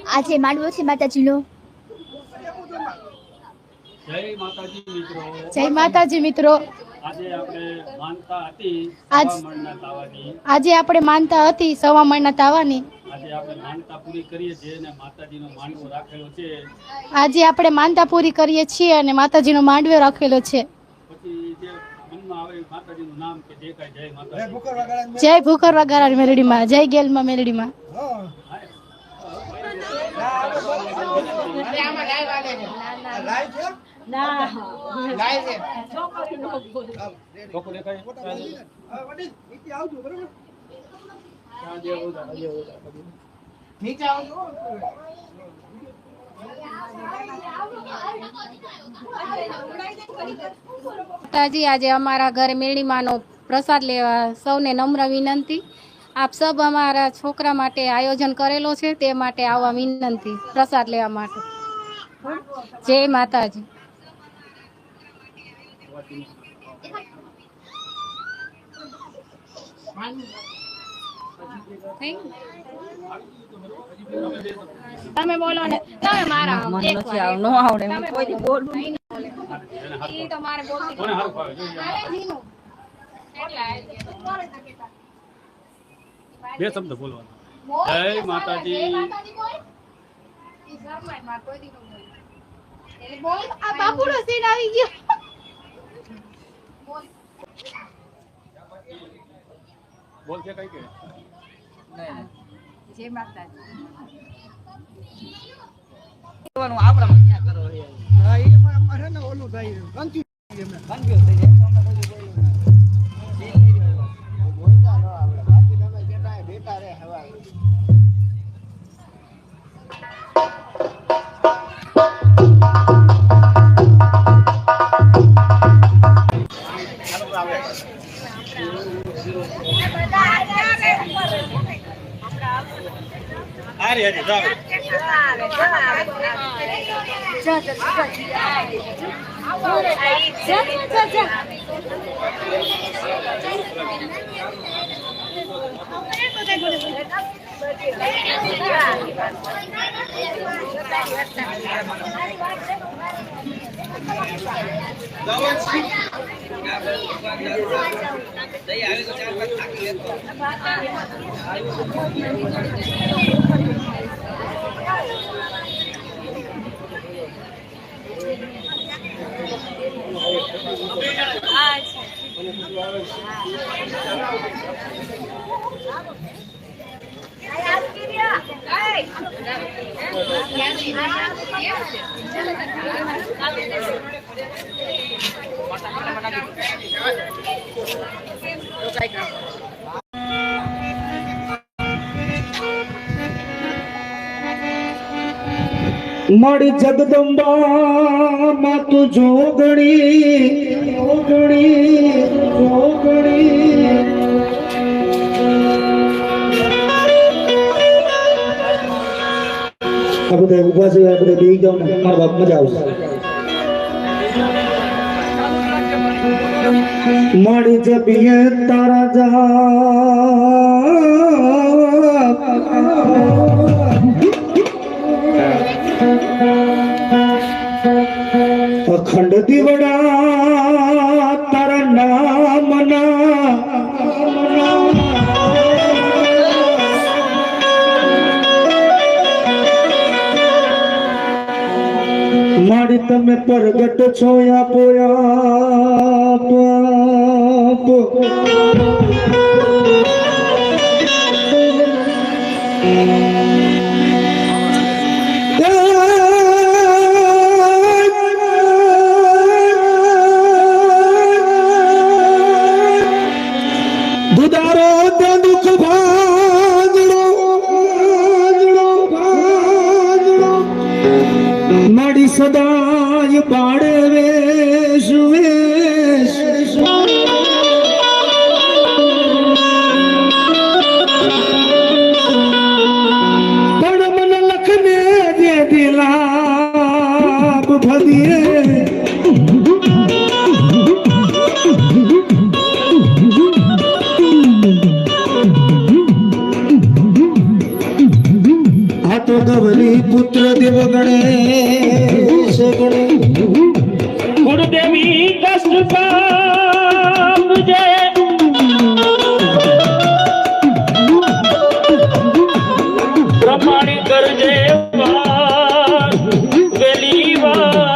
આજે માંડવો છે માતાજીનો. જય માતાજી મિત્રો. આજે આપણે માનતા હતી સવા મણના તાવાની. આજે આપણે માનતા પૂરી કરીએ છીએ અને માતાજીનો માંડવો રાખેલો છે. આજે આપણે માનતા પૂરી કરીએ છીએ અને માતાજીનો માંડવો રાખેલો છે. જય ભૂકરવા ગારા મેલડીમાં, જય ગેલમાં મેલડીમાં. આજે અમારા ઘરે મેળીમાંનો પ્રસાદ લેવા સૌને નમ્ર વિનંતી. આપ સબ અમારા છોકરા માટે આયોજન કરેલો છે તે માટે આવવા વિનંતી પ્રસાદ લેવા માટે. જય માતાજી. તમે બોલો ને, તમે મારા મને નથી આવ નો આવડે હું કોઈ દી બોલું નહીં. ઈ તો મારે બોલવું કોને હારું ફાવે જોઈએ. બે શબ્દ બોલવાના. જય માતાજી. ઈ શર્માય માં કોઈ દી નો બોલે. એટલે બોલ આ બાપુનો સીન આવી ગયો. બોલ બોલ કે કઈ કે નહીં. જય માતાજી. આપડા ક્યાં કરો હા એ અમારે ને ઓલું થાય કન્ફ્યુઝ થઈ જાય બોલતા ન આવડે બાકી તમે કેતા બેટા રે હવા. આરી હજી જાવ मणि जगदम्बा मातु जोगणी जोगणी जोगणी આપણે ઉભા છે આપણે બેહી જાવ ને મારા બાપ મજા આવશે. મણિ જબિયે તારા જા અખંડ દીવડા તારા નામના મારી તમે પ્રગટ છો પોયા પાપ દુદારો તે દુઃખ ભાંજડો માડી સદાય પાડે વેશ વેશ પણ મન લખને જે દિલાપ ભદીએ તો ગવરી પુત્ર દેવ ગણેશ ગુરુદેવી કષ્ટ પામજે પ્રમાણી કરજે વાર વેલી વાર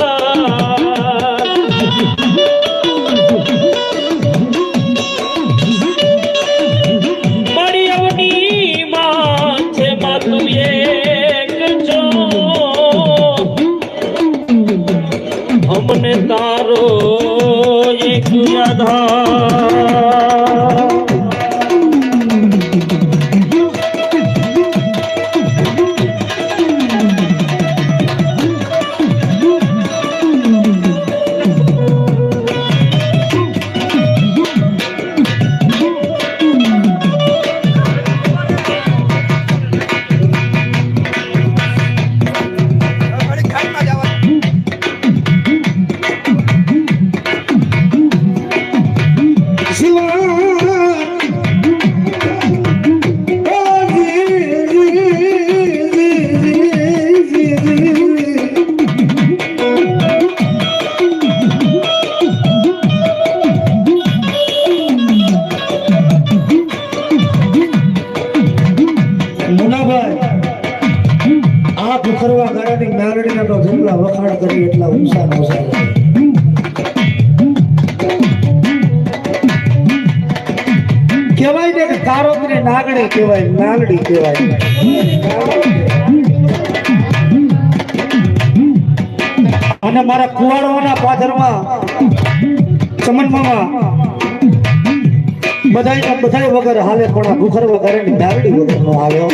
મારી અવની માં છે માં તું એક છો અમને તારો એક આધાર કરવા ગાળાની નારડીના તો જેટલા વખાણ કરી એટલા ઉષા નો કહેવાય ને કે તારોતને નાગડે કહેવાય નાગડી કહેવાય અને મારા કુવાડોના પાદરમાં ચમનમાં બધાય વગર હાલે પણ આ ભૂખર વગર નાગડી વગર નો હાલ્યો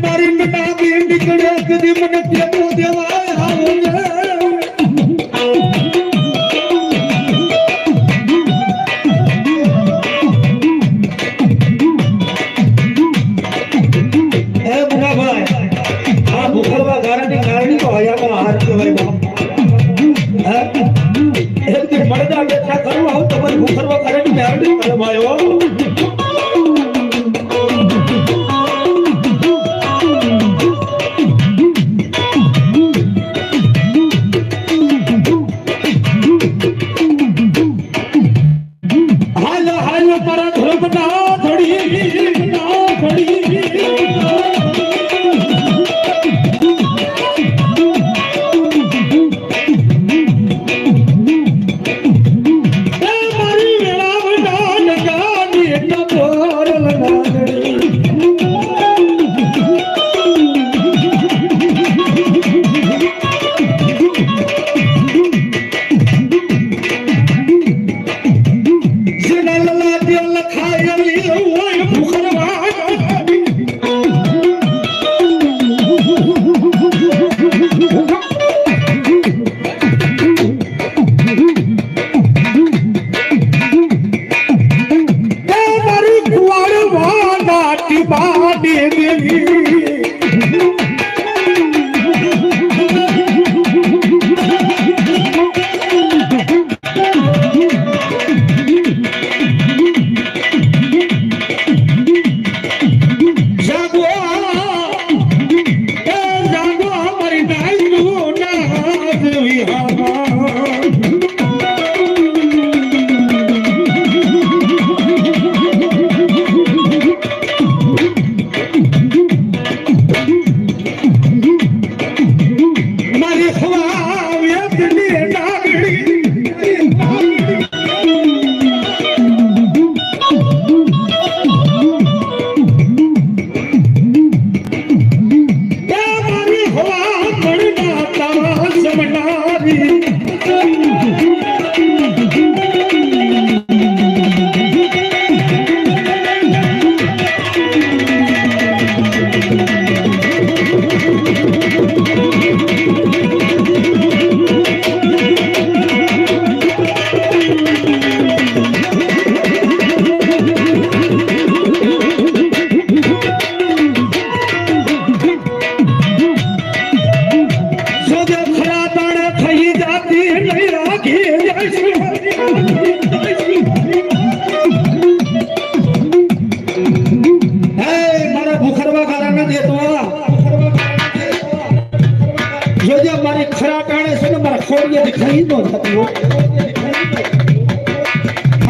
મારી મટા બી નીકળે કદી મને ટેકો દેવાય હા? એક દી મળદા બેઠા કરું આવું તમારી ભૂખરવા ઘરની મેરડી કરે ભાઈઓ. હાલો હાલો મારા ધોળપટા થોડી મારી વેળાવડા નગાની એટલા બોર લગાડણી.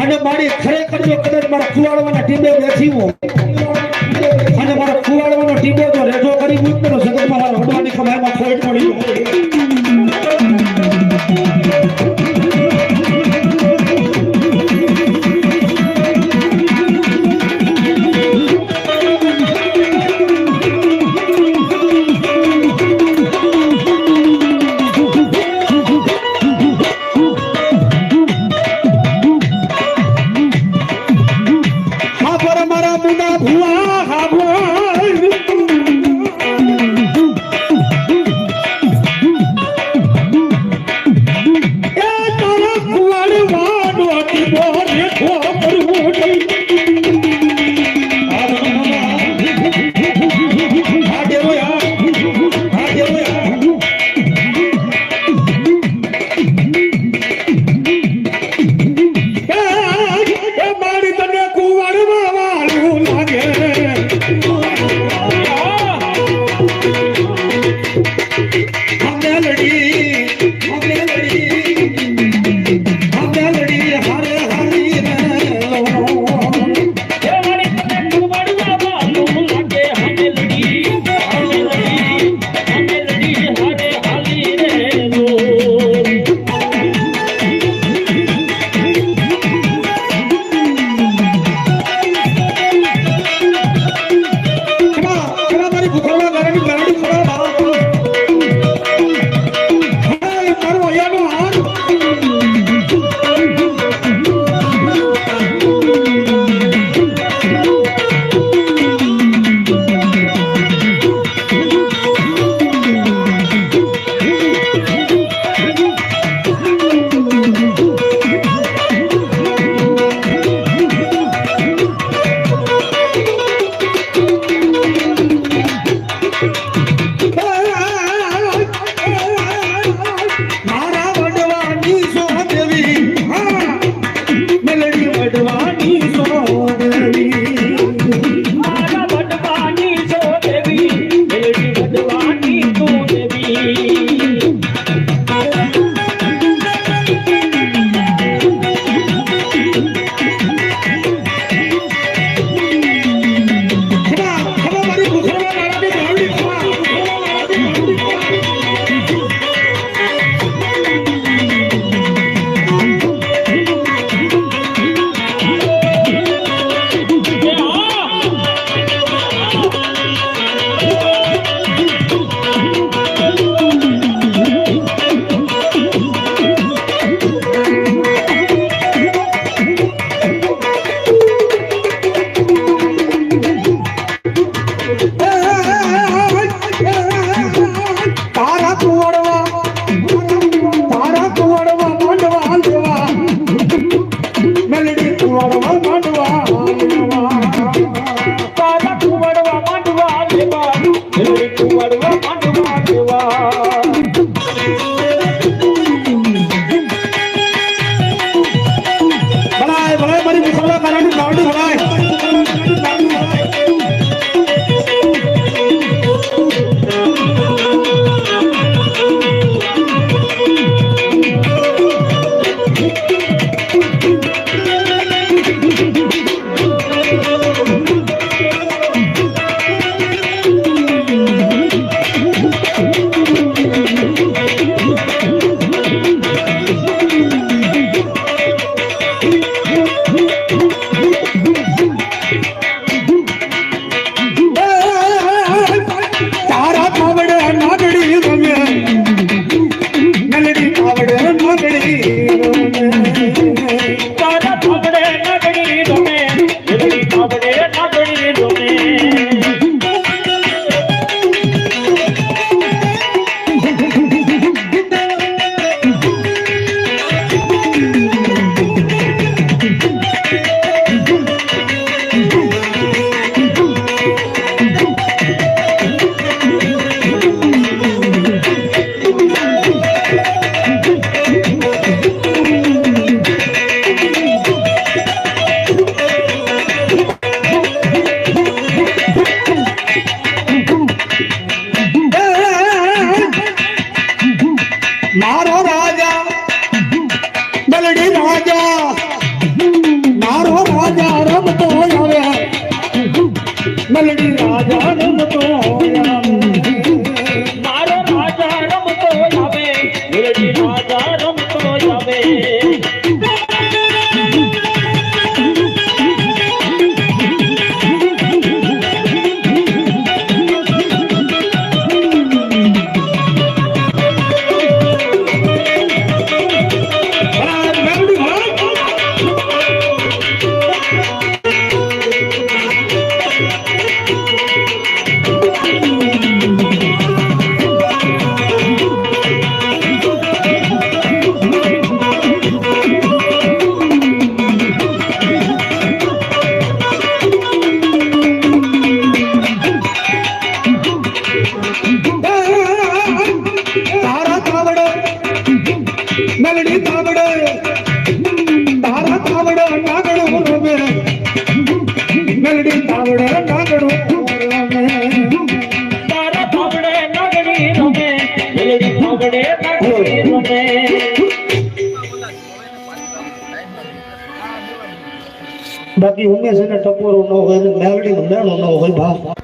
અને મારી ખરેખર જો કદાચ મારા ખુવાડવાના ટીમે બેઠી હો અને મારા ખુવાડવાનો ટીમે જો રેજો કરી મૂકતો તો સગત મારા વડવાની કમાઈમાં ખોટ પડી. મારા મુના ભૂ કુવાડવા માંડવા તારા કુવાડવા માંડવા લેવા મેલડી કુવાડવા માંડવા લેવા ભલાય ભલાય મારી મુસલમાન કારાની લાવડી ભલાય મારો રાજા મેલડી રાજા મારો રાજા રમતો આવે મેલડી રાજા રમતો મારો રાજા રમતો આવે મેલડી રાજા રમતો આવે મેલડી તાવડે તારા તાવડે નાગડો રમે મેલડી તાવડે નાગડો રમે તારા તાવડે નાગડી રમે મેલડી તાવડે નાગડી રમે બાકી ઉમેશ અને ટપોરો ન હોય ને મેલડી મેળો ન હોય બા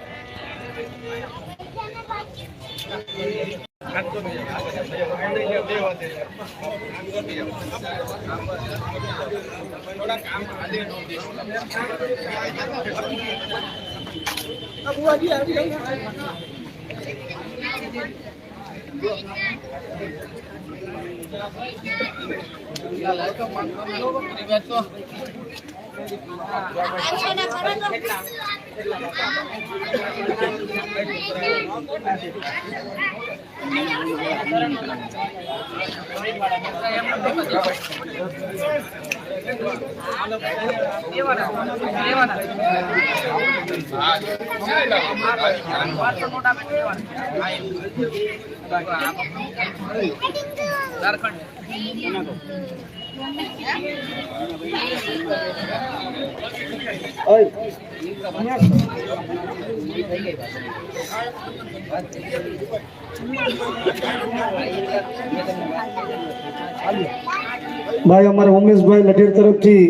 ભાઈ અમારા ઉમેશભાઈ લઢેર તરફથી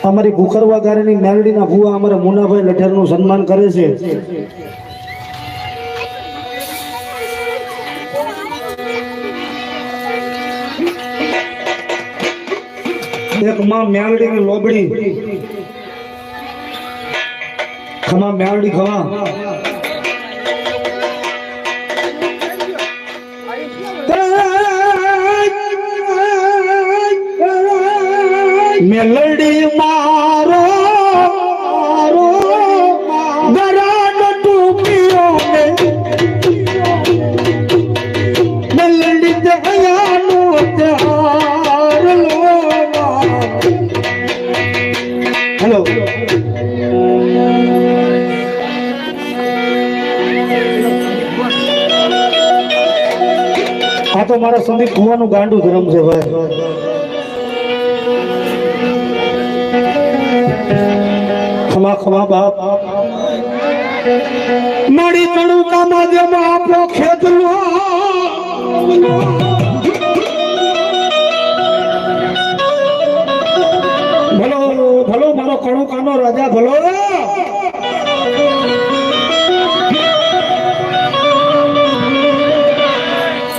અમારી ભૂખરવા ગારેની મેલડીના ભુવા અમારા મુનાભાઈ લઢેરનું સન્માન કરે છે. એક માં મેલડી ની લોબડી ખમા મેલડી ખવા મેલડી મારો ગરાડ ટૂપિયો મેલડી દયાનો ત્યાર લોવા આ તો મારા સંદીપ ભુવાનું ગાંડું ધર્મ છે ભાઈ. ખમા ખમા બાપ મારી તણુકા માધ્યમાં આપણો ખેતલો ભલો ભલો મારો કણુકાનો રાજા ભલો.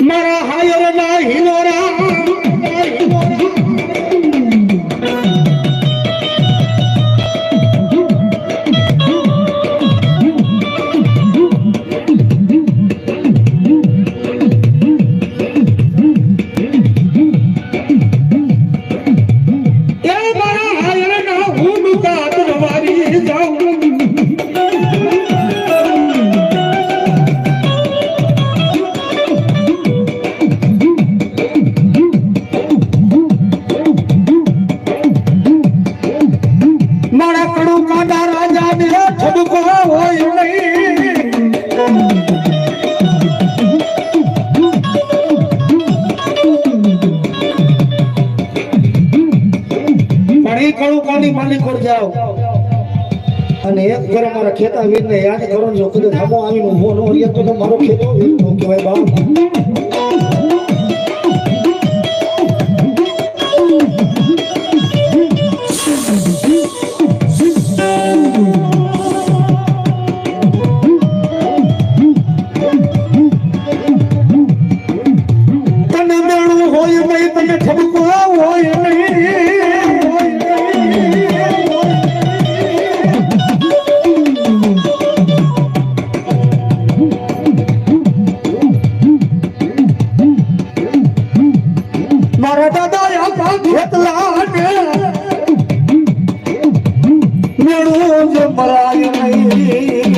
મારા હાયર ના હિલોરા અને એક ઘર મારા ખેતા વીર ને યાદ કરો છો કદાચ હમો આવીને ઉભો ન રહે તો મારો ખેતો વીર નો કહેવાય બાપ. તને મેળવું હોય ભાઈ તને ઠપકો હોય નહીં મારા દાદા આપા ખેતલા મેળું જ મરાય નહીં.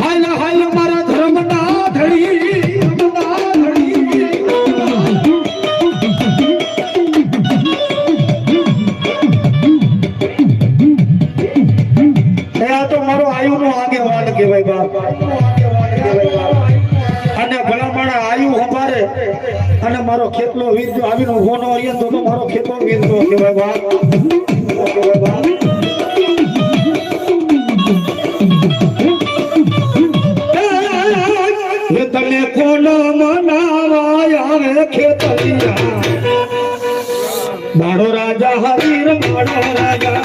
હાયલા હાયલા મારા ધર્મના ધડી કહેવાય બાપ. અને ભલામણ આયુ હમારે અને મારો ખેતલો વીર જો આવીને ઉભો ન રહે તો મારો ખેતલો વીર નો કહેવાય બાપ. તને કોણ મનાવાય આવે ખેતલિયા મારો રાજા હરીર મારો રાજા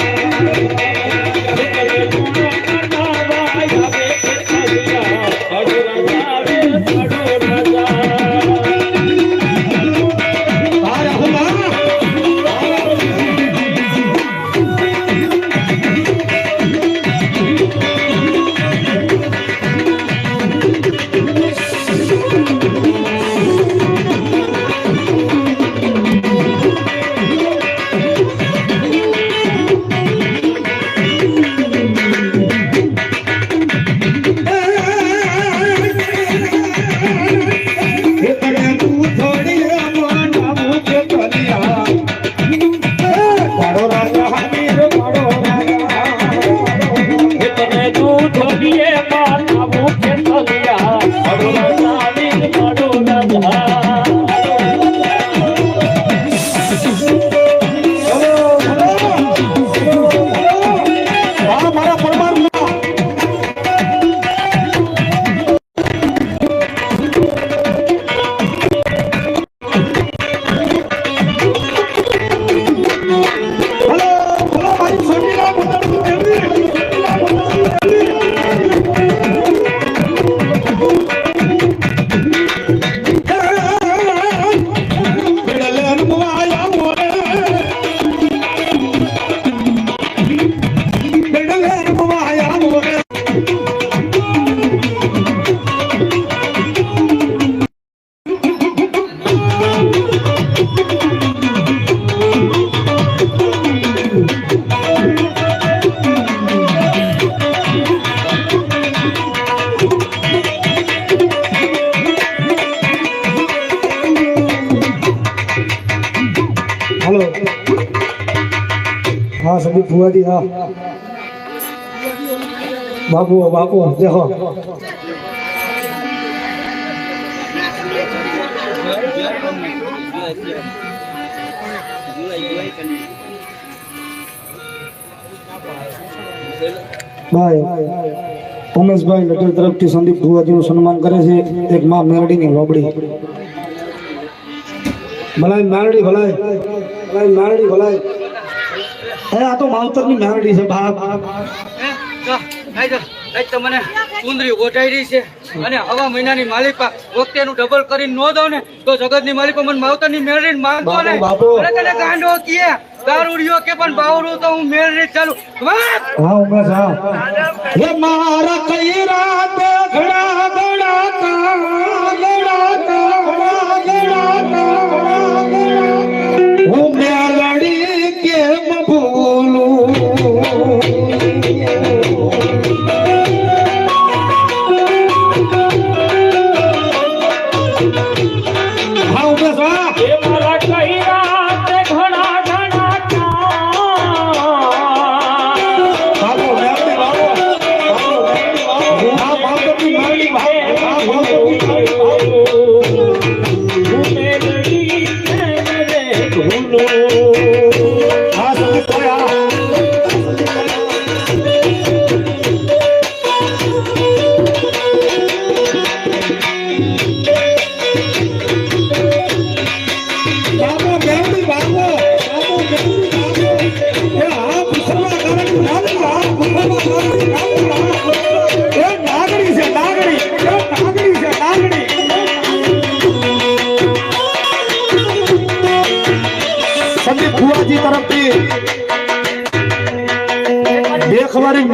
हेलो हाँ सभी फुआ जी हाँ बाबू बाबू देखो भाई उमेश भाई लटर तरफ થી સંદીપ ભુવાજી નું સન્માન કરે છે એક માં મેરડી ની લોબડી ભલાઈ મેરડી ભલાઈ ભલાઈ મેરડી ભલાઈ એ આ તો માવતર ની મેરડી છે બાપ તમને કુંદરી ઓઢાઈ રહી છે અને હવા મહિનાની માલિકા વખતેનું ડબલ કરીને નો દઉં ને તો જગતની માલિકો મને માવતરની મેળવીને માંગતો ને અરે તને ગાંડો કીએ દારૂડિયો કે પણ બાવરું તો હું મેળવી ચાલુ હા ઉમેશ હા એ મારા કઈ રાત ઘડા ઘડા હું મેલડી કેમ ભૂલું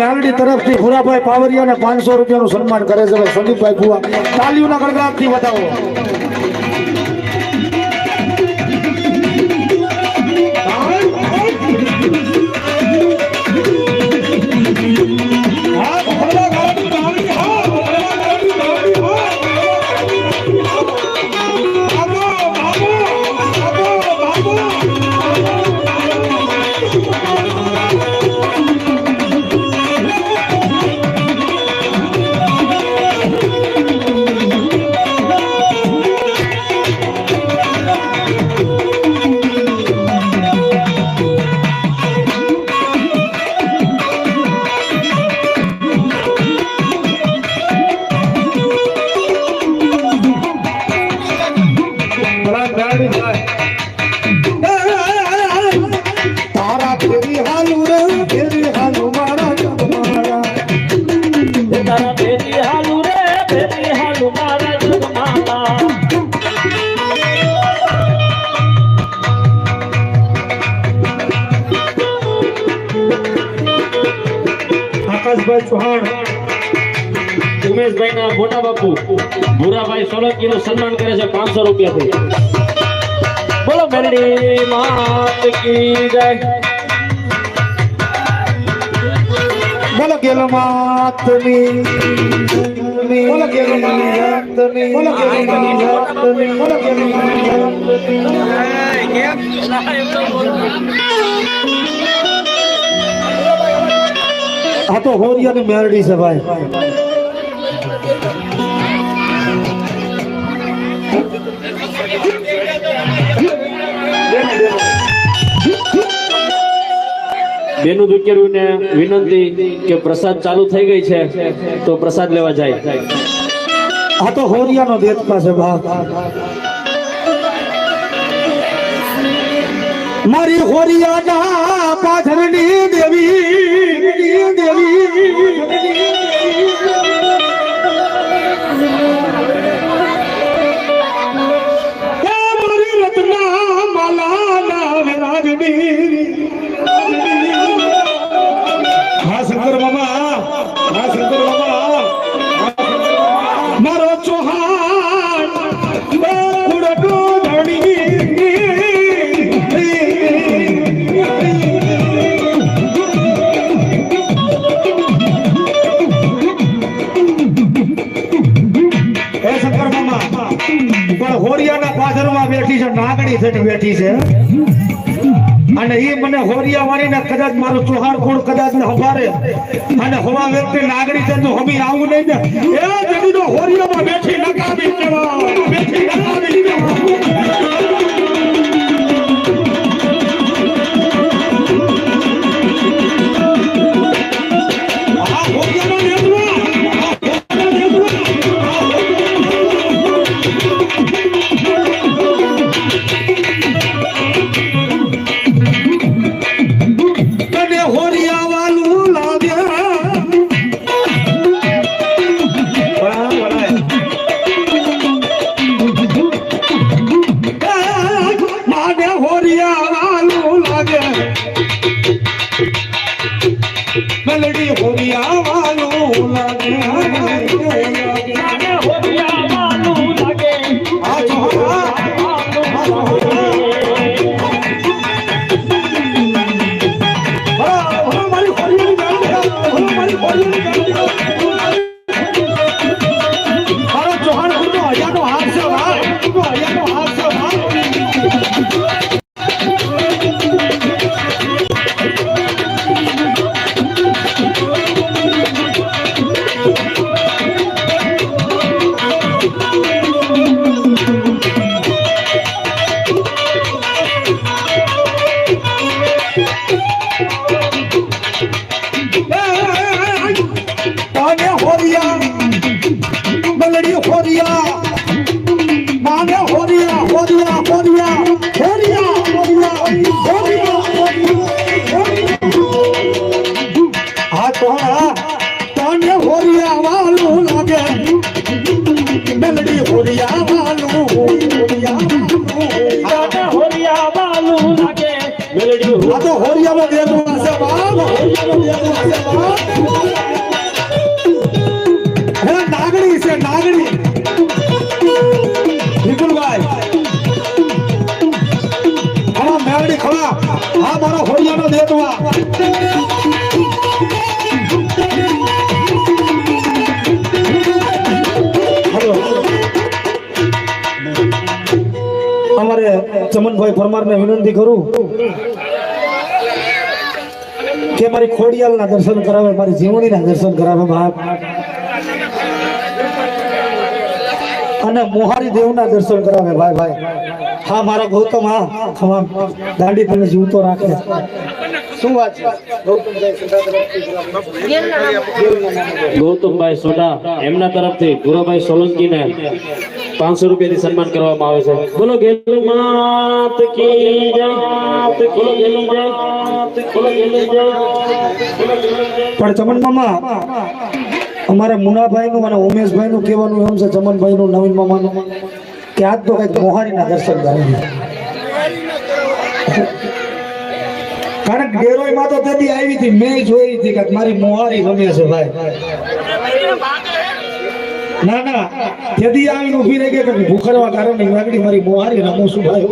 મેલડી તરફથી ભૂરાભાઈ પાવરિયાને 500 રૂપિયાનું સન્માન કરે છે સંદીપભાઈ ભુવા તાલીઓના ગણગણાટથી વધાવો ચૌહાણ ઉમેશભાઈ ના મોટા બાપુ ભૂરાભાઈ સોલંકી નું સન્માન કરે છે 500 રૂપિયાથી બોલો મેરડી માત કી જય બોલો ગેલો માતની બોલો ગેલો માતની બોલો ગેલો માતની બોલો ગેલો આ તો હોરિયાની મેરડી છે ભાઈ બેનું દીકરીઓને વિનંતી કે પ્રસાદ ચાલુ થઈ ગઈ છે તો પ્રસાદ લેવા જાય આ તો હોરિયાનો દેત પાસે ભાગ મારી હોરિયાના પાછળની દેવી મારી રત્ના માલા રાજની હા શંકર મામા મારો ચૌહાણ કુડકો ધણી પણ હોરિયાના પાછળમાં બેઠી છે નાગણી થઈને બેઠી છે અને એ મને હોરિયા વાળીને કદાચ મારું ચોહાણ કોણ કદાચ ને હંભારે અને હવા વ્યક્તિ નાગરિક તો હમી આવું નહીં ને એ જમીનો હોરિયામાં બેઠી નકામી કહેવાય બેઠી નકામી કહેવાય મેલડી હોરિયા વાલું લાગે હોરિયા વાલું લાગે આ મારી મારો ચોહાણ ખુદો હજારનો હાથ છે હજારનો હાથ છે નાગણી છે નાગણી વિપુલભાઈ હા મેળડી ખવા હા મારા હોરિયાનો દેતવા અમારે ચમનભાઈ પરમારને વિનંતી કરું કે મારી ખોડિયાલના દર્શન કરાવે મારી જીવણીના દર્શન કરાવે બાપ અને મોહારી દેવના દર્શન કરાવે ભાઈ ભાઈ હા મારા ગૌતમ હા ખમા દાંડી તમે જીવતો રાખે શું વાત છે ગૌતમભાઈ સોઢા એમના તરફથી ગુરુભાઈ સોલંકીને 500 રૂપિયાથી સન્માન કરવામાં આવે છે બોલો ગેલુ માત કી જય બોલો ગેલુ માત બોલો ગેલુ જય પણ ચમન મામા અમારે મુનાભાઈ નું અને ઉમેશભાઈ નું કહેવાનું એમ છે ચમનભાઈ નું નવીન મામાનું કે આજ તો કઈક મોહારીના દર્શન કરાવી કારણ કે ડેરોઈમાં તો તેથી આવી હતી મેં જોઈ હતી કે મારી મોહારી રમે છે ભાઈ ના ના તેથી આવીને ઉભી રહી કે ભૂખરવા કારણે વાગડી મારી મોહારી રમું છું ભાઈ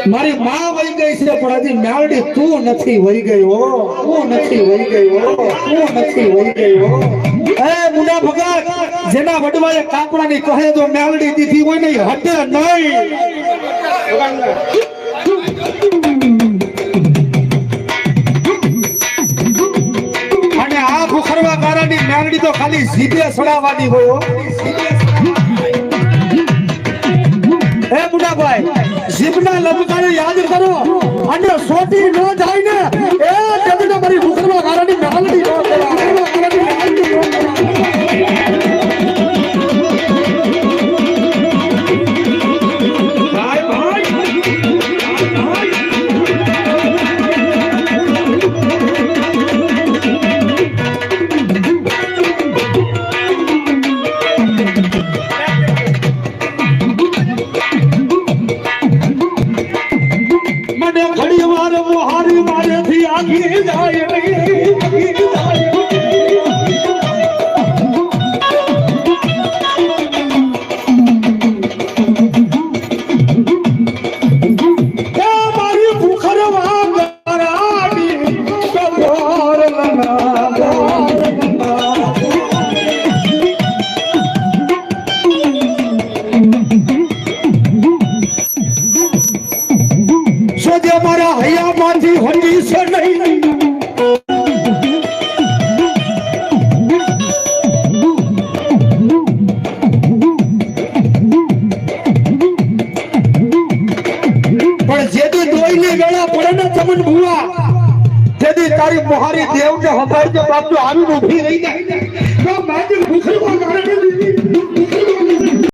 મારી માં વહી ગઈ છે પણ હજી મેલડી તું નથી વહી ગયો તું નથી વહી ગયો તું નથી વહી ગયો એ મુના ભગત જેના વડવાએ કાપડાની કહે તો મેલડી દીધી હોય ને હટે નહીં અને આ ભૂખરવા કારણની મેલડી તો ખાલી સીધે સડાવવાની હોય હે મુનાભાઈ જીભના લબકાને યાદ કરો અને સોટી ન જાય ને એ જમીન મારી ભૂખરવા કારણની મેલડી નો મને ઘણી વાર મોહારી મારેથી આખી જેદી વેળા પડે ને ચમન ભુવા જેદી તારી મોહારી દેવને હબાઈ જે બાપજો આવીને ઊભી રહી જાય તો માજી ભૂખડમાં ગાળે દીધી